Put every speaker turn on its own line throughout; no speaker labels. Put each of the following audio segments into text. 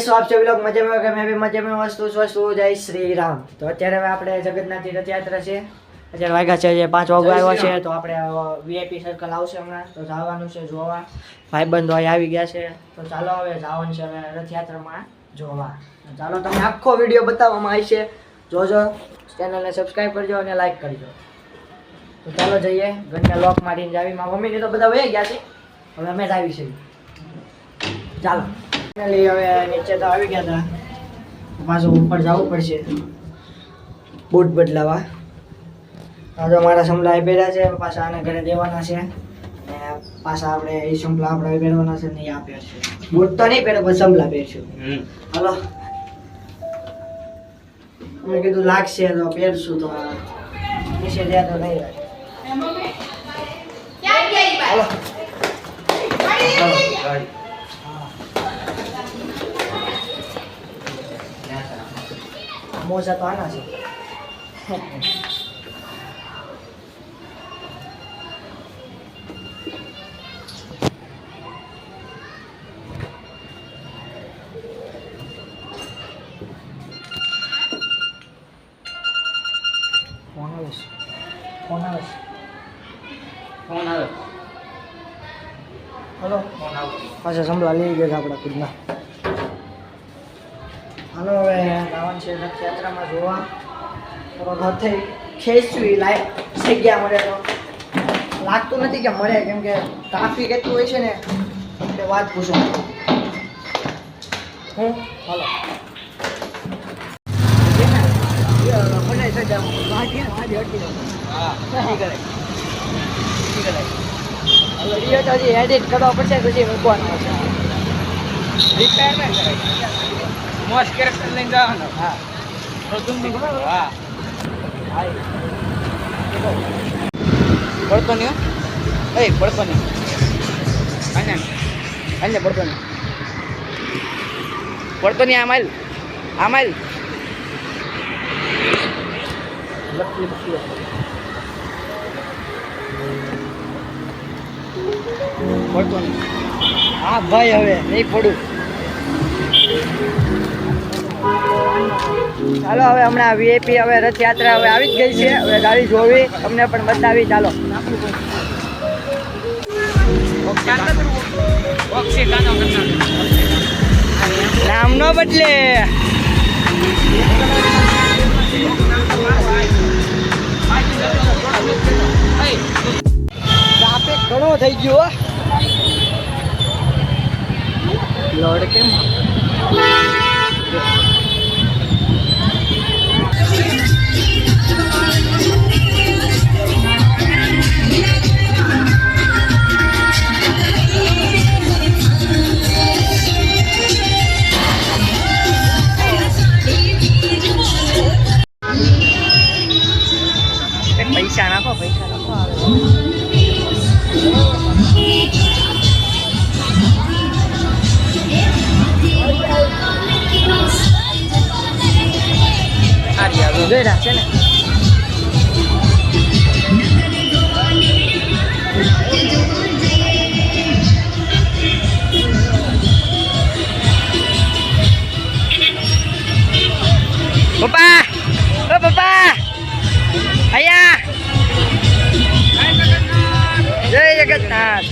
कैसे हो आप सभी लोग मजे में हो? मैं भी मजे में स्वस्थ हूँ। जय श्री राम। तो અત્યારે આપણે જગન્નાથની રથયાત્રા છે, અત્યારે વાગ્યા છે 5 વાગ્યા આવ્યા છે, તો આપણે વીઆઈપી સર્કલ આવશે હમણાં, તો જવાનું છે જોવા. ભાઈબંધો અહીં આવી ગયા છે, તો ચાલો હવે જવાનું છે હવે રથયાત્રામાં જોવા. ચાલો તમને આખો વિડીયો બતાવવામાં આવશે, જોજો. ચેનલને સબસ્ક્રાઈબ કરજો અને લાઈક કરજો. તો ચાલો જઈએ, ઘરને લોક મારીને જાવી. મારા મમ્મીને તો બધા વહી ગયા છે, હવે અમે જ આવી છે. ચાલો હવે નીચે તો આવી ગયા હતા, પાછું ઉપર જવું પડશે બૂટ બદલાવા. તો મારા સમલા પહેર્યા છે, પાછા આને ઘરે દેવાના છે, અને પાછા આપણે એ સમલા આપણે પહેરવાના છે, નહીં આપ્યા છે. બૂટ તો નહીં પહેરે, પણ સમલા પહેરશું. હાલો, મેં કીધું લાગશે તો પહેરશું, તો નીચે જ્યાં તો નહીં લાગે. હાલો મોજા તો આના છે. ફોન આવે. હલો, પાછા સંભળા લઈ ગયા આપણા ખુદના. હાલો હવે જવાનું છે રથયાત્રામાં જોવા. થોડોક હાથે ખેંચવી લાઈક જગ્યા મળે તો લાગતું નથી કે મળે, કેમ કે ટ્રાફિક એટલું હોય છે ને એટલે વાત પૂછો. હાલો એડિટ કરવા પડશે, પછી મૂકવાનું હશે. રિપેરમેન્ટ કરાય, મોસ્ટ કેરેક્ટર લઈને જવાનો. હા, પડતો નહીં, પડતો નહીં, અહીંયા પડતો નહીં, પડતો નહીં. આમાલ પડતો નહીં. હા ભાઈ, હવે નહીં પડું. ચાલો હવે હમણાં વીઆઈપી હવે રથયાત્રા હવે આવી જ ગઈ છે, હવે ગાડી જોવી, તમને પણ બતાવી. ચાલો નામ નો બદલે. ટ્રાફિક ઘણો થઈ ગયો. લોડ કેમ પૈસા નાખો. જોઈ રહ્યા છે ને. પપ્પા, ઓ પપ્પા, અહીંયા જય જગન્નાથ.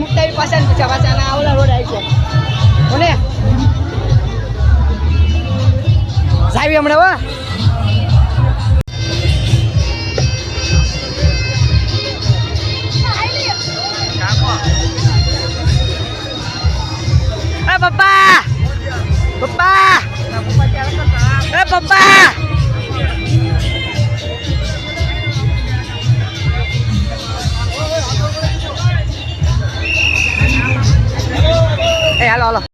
મુકતા પાછા પાછા આવલા રોડ આવી છે કોને સાહેબ હમણાં વા પપ્પા પપ્પા એ પપ્પા એ હાલો હાલો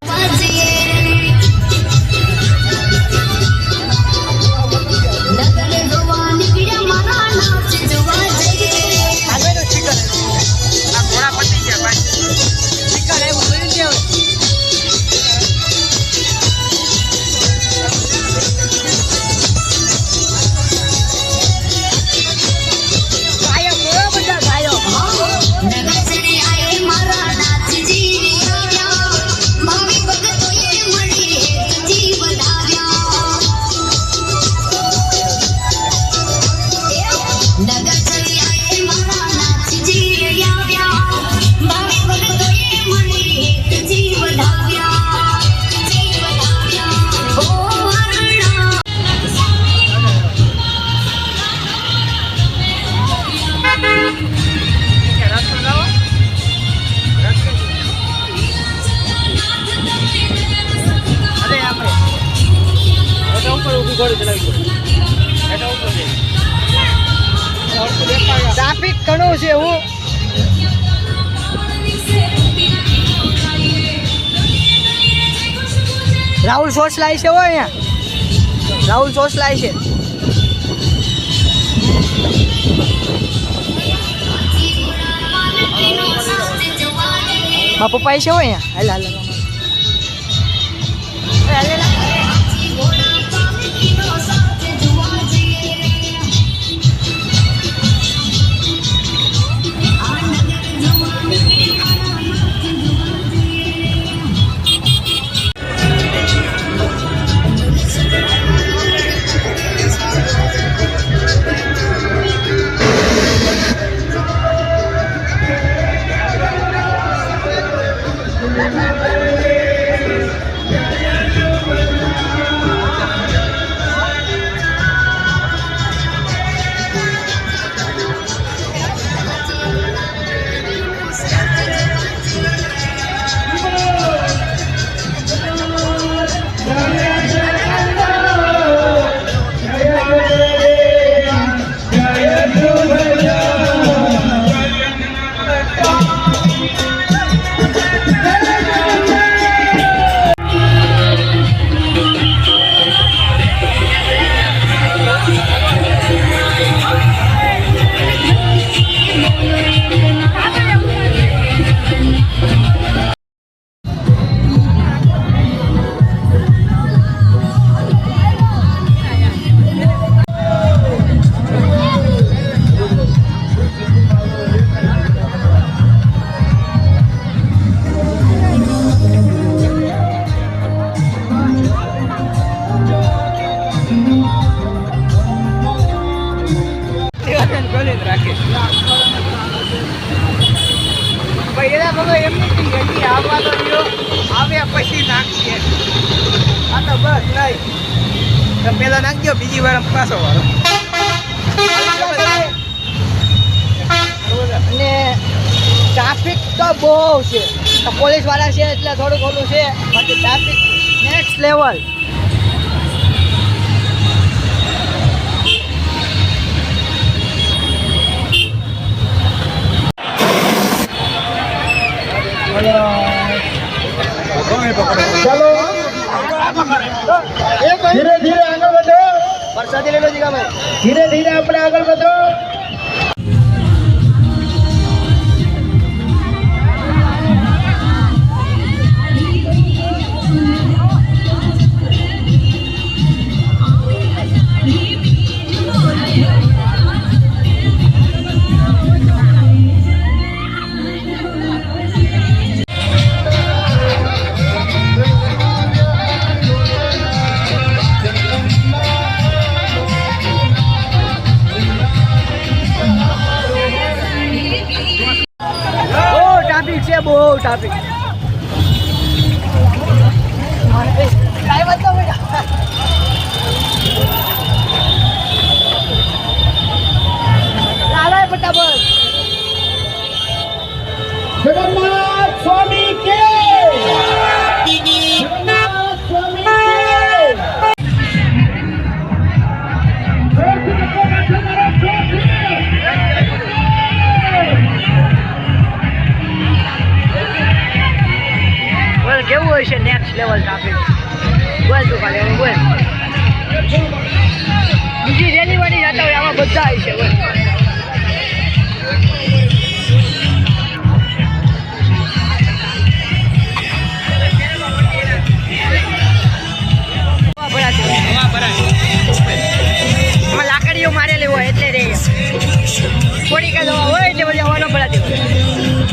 ટ્રાફિક ઘણું છે હું રાહુલ સોસ લાય છે હો અહીંયા રાહુલ સોસ લાય છે મારા પપ્પા છે હો અહીંયા હાલ હાલ પછી નાખીએ આ તો બસ નહીં પેલા નાખજો બીજી વાર પાછો વાળો અને ટ્રાફિક તો બહુ છે પોલીસ વાળા છે એટલે થોડુંક ઓલું છે બાકી ટ્રાફિક નેક્સ્ટ લેવલ चलो धीरे धीरे आगे बढ़ो प्रसादी ले लो जी का भाई धीरे धीरे अपने आगे बढ़ो ટ્રાફિક ફટાફટ
જગન્નાથ સ્વામી કે જગન્નાથ સ્વામી કે
બોલ કેવું હોય છે નેક્સ્ટ લેવલ ટ્રાફિક બોલ તું ખાલી બોલ બીજી રેલી વાળી જતા હોય આમાં બધા હોય છે બોલ લાકડીઓ મારેલી હોય એટલે રે થોડી કઈ દવા હોય એટલે બધી હવાનો પડાતી હોય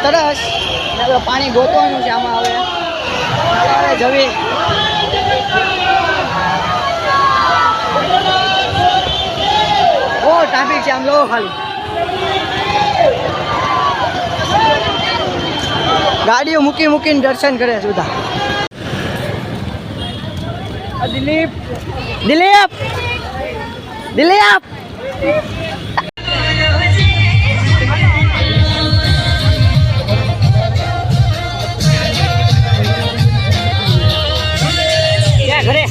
તરસ પાણી ગોતવાનું છે આમાં હવે જવી બહુ ટ્રાફિક છે આમ લો ખાલી ગાડીઓ મૂકીને દર્શન કરે સુધા દિલીપ દિલીપ દિલીપ ઘરે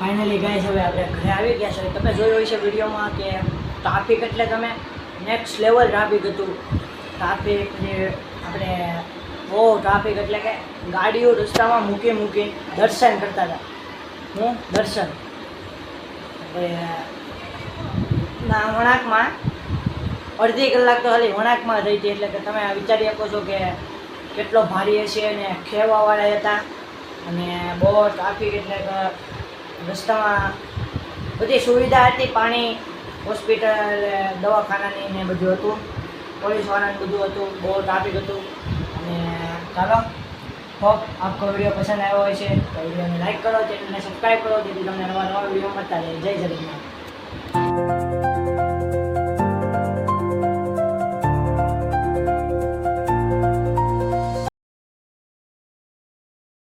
ફાઇનલી ગાઈસ હવે આપણે ઘરે આવી ગયા છે. તમે જોયું હશે વિડીયોમાં કે ટ્રાફિક એટલે તમે નેક્સ્ટ લેવલ ટ્રાફિક હતું. ટ્રાફિક જે આપણે બહુ ટ્રાફિક એટલે કે ગાડીઓ રસ્તામાં મૂકી દર્શન કરતા હતા. હું દર્શન ના વણાકમાં અડધી કલાક તો ખાલી વણાકમાં રહી હતી. એટલે કે તમે વિચારી શકો છો કે કેટલો ભારી હશે અને ખેવાવાળા હતા અને બહુ ટ્રાફિક એટલે કે રસ્તામાં બધી સુવિધા હતી. પાણી, હોસ્પિટલ, દવાખાનાની ને બધું હતું. પોલીસવાળાનું બધું હતું. બહુ ટ્રાફિક હતું. અને ચાલો હોપ આપકો વિડીયો પસંદ આવ્યો હોય છે તો વિડીયોને લાઈક કરો, ચેનલને સબસ્ક્રાઈબ કરો જેથી તમને નવા વિડીયો મળતા રહે. જય જગન્નાથ.